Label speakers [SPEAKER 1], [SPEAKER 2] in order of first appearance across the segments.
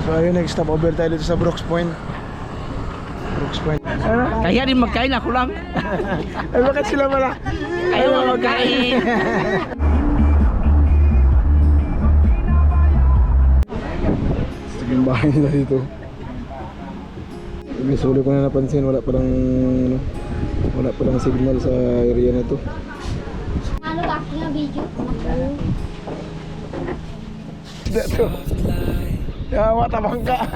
[SPEAKER 1] So ayun, next stop over tayo dito sa Brooks Point. Brooks Point. Ano?
[SPEAKER 2] Kaya din magkain, ako lang.
[SPEAKER 1] Ay, bakit sila pala?
[SPEAKER 2] Ayaw mo magkain.
[SPEAKER 1] Ito yung bahay nila dito. May suli ko na napansin, wala palang ano, wala palang signal sa area na to.
[SPEAKER 3] Ano ba nga video?
[SPEAKER 1] Dito. Yawa, tabangka.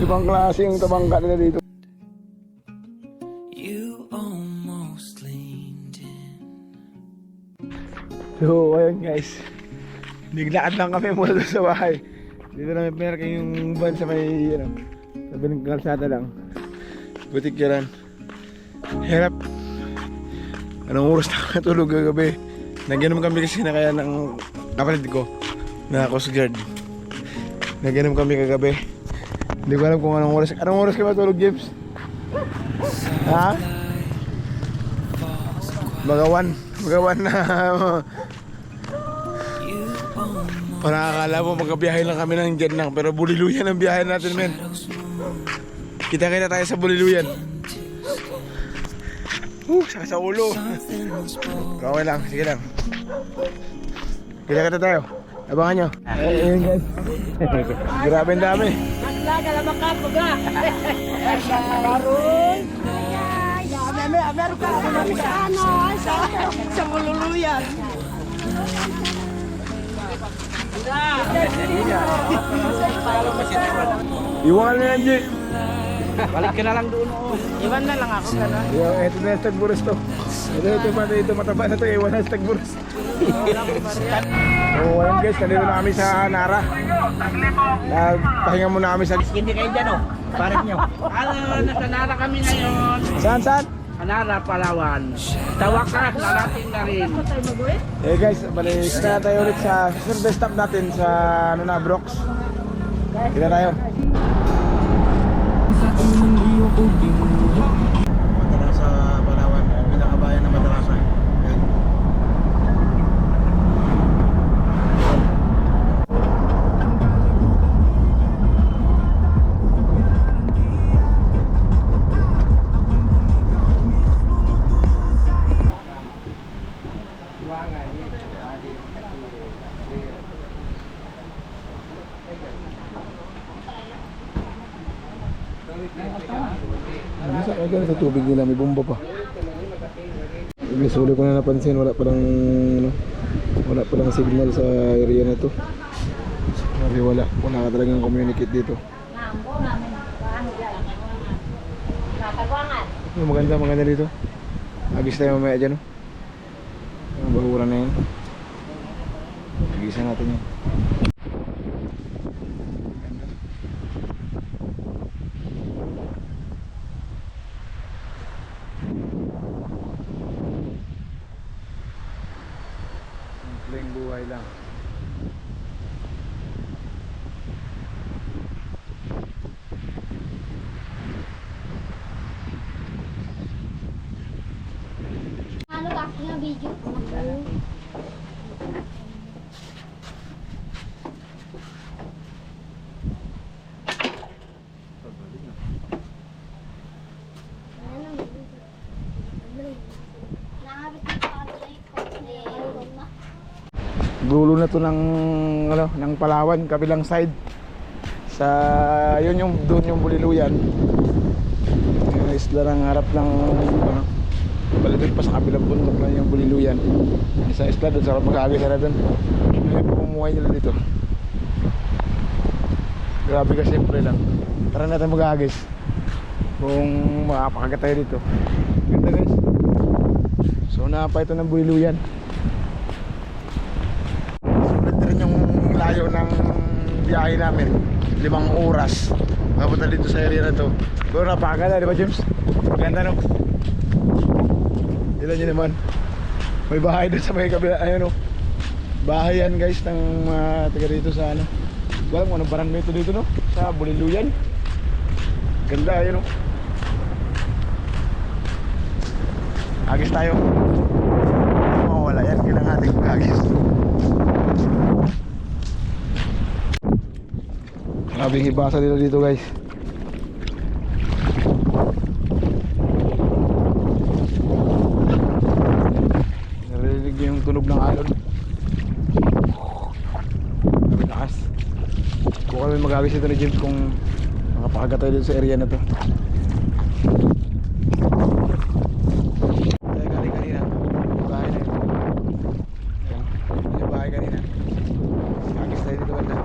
[SPEAKER 1] Ibang klase yung tabangka nila dito. So ayun guys, naglakad lang kami mula doon sa bahay. Dito namin pinarking yung van sa may sabi ng kalsada lang. Butik yan. Hirap. Anong oras na natulog kagabi? Naginom kami kasi na kaya ng kapatid ko na Coast Guard. Naginom kami kagabi. Hindi ko alam kung anong oras. Anong oras ka matulog, James? Ha? Magawan na. Parang akala mo magkabiyahe lang kami ng dyan lang. Pero Buliluyan ang biyahe natin, men. Kita-kita tayo sa Buliluyan. Sakit sa ulo. Okay lang, sige lang. Kita-kita tayo. Abangan nyo. Ayun guys. Grabe ang dami.
[SPEAKER 2] Laga naman ka, puga. Karoon. Meron ka sa Bululuyan.
[SPEAKER 1] Iwan na yan, G.
[SPEAKER 2] Balik ka na lang doon. Iwan na lang ako.
[SPEAKER 1] Ito na yung tagburas to. Ito mataba na to. Iwan na yung tagburas. So ayun guys, nandito na kami sa Nara. Pahinga muna kami sa...
[SPEAKER 2] Hindi kayo dyan, oh. Parit nyo. Nasa Nara kami ngayon.
[SPEAKER 1] Saan?
[SPEAKER 2] Nara, Palawan. Tawakas, narating na rin.
[SPEAKER 1] Eh guys, balik na tayo ulit sa susunod stop natin sa Brooks. Kita tayo. Matarasa, Palawan. Pinakabayan na Matarasa. Sa kaya sa tubig nila, may bomba pa. May suli ko na napansin, wala palang signal sa area na to. Sabi wala ka talagang communicate dito. Maganda dito. Agis tayo mamaya dyan, ang bahura na yan. Agisan natin yan. Simpleng buhay lang.
[SPEAKER 3] Ano ba nga video?
[SPEAKER 1] Dulo na to ng Palawan, kabilang side. Sa yun yung doon yung Buliluyan. Yung isla ng harap ng balikan pa sa kabilang bundok na yung Buliluyan. Isa isla doon sa mag-aagay na doon. May pumumuhay nila dito. Grabe ka, simple lang. Tara natin mag-aagis kung makapakagat tayo dito. Ganda guys. So napa ito ng Buliluyan. Layo ng biyahe namin, 5 oras mapunta dito sa area na to. Pero napakaganda, di ba James? Ganda no? Ilan nyo naman, may bahay doon sa may kabila. Ayun o, bahay yan guys ng mga taga dito sa wala mo anong barangay ito dito no? Sa Buliluyan. Ganda, ayun o. Agis tayo. Wala yan, kailangan natin agis. Grabing hibasa nila dito guys. Narinig yung tunog ng alon. Grabe lakas. Bukan may mag-agis ito ni Jim kung makapakagat tayo dito sa area na to. Tayo galing kanina. Bahay na yun. Ayan. Yung bahay kanina. Agis tayo dito banda.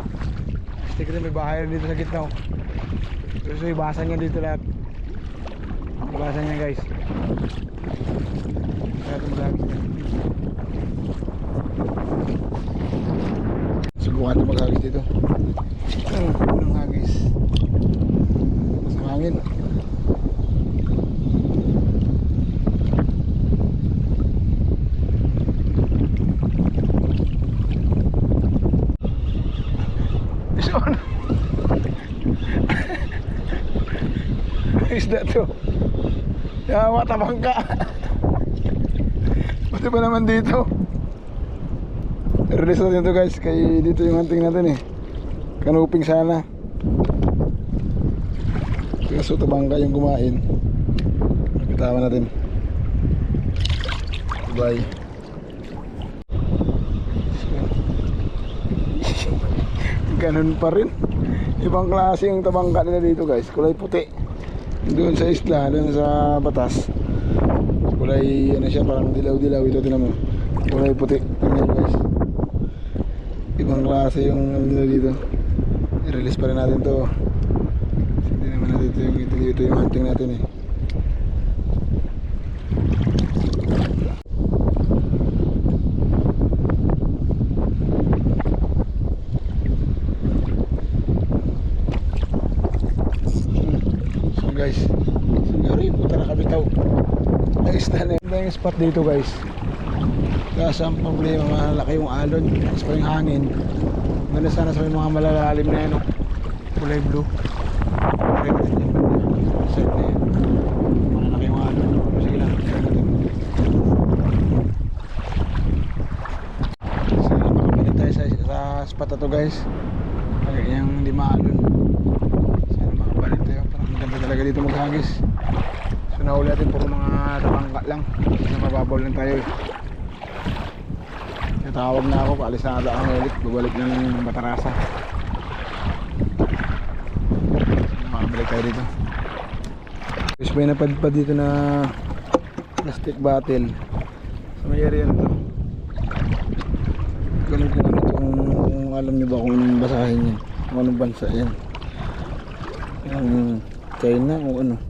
[SPEAKER 1] Kasi kasi may bahay na dito sa gitna. So ibasan nga dito lahat. Ibasan nga guys. Kaya ito mag-agis na. Subukan ito mag-agis dito. Unang hagis. Mas hangin. Isda to. Yawa, tabang ka. Pati pa naman dito. Release natin to guys. Kaya dito yung hunting natin eh. Kanuping sana. Kaso tabangka yung kumain. Napitawan natin. Bye. Ganun pa rin. Ibang klase yung tabangka nila dito guys. Kulay puti. Doon sa isla, doon sa batas. Kulay ano siya, parang dilaw-dilaw. Ito tinan mo. Kulay puti. Tingnan guys. Ibang klase yung ano nila dito. I-release pa rin natin to. Hindi naman natin ito yung hunting natin eh. So guys, siguro yung puta nakabitaw. Naistan na yung spot dito guys. Kaso ang problema, malaki yung alon. Tapos pa yung hangin. Ganda sana sa mga malalalim na yan, no? Kulay blue. Kulay natin yan. Set na yan. Malaki yung alon. Sige lang. Sana makabalik tayo sa spot na to guys. Kaya yung hindi maalon. Sana makabalik tayo. Parang maganda talaga dito maghagis. So nahuli natin puro mga tabangka lang. Kasi mababaw lang tayo eh. Tawag na ako, paalis na ata ang ulit. Babalik ng Batarasa. Makabalik tayo dito. Tapos may napadpad dito na plastic bottle sa may area na to. Ganun ko ano kung alam nyo ba kung anong basahin yan, kung anong bansa yan, yung China o ano.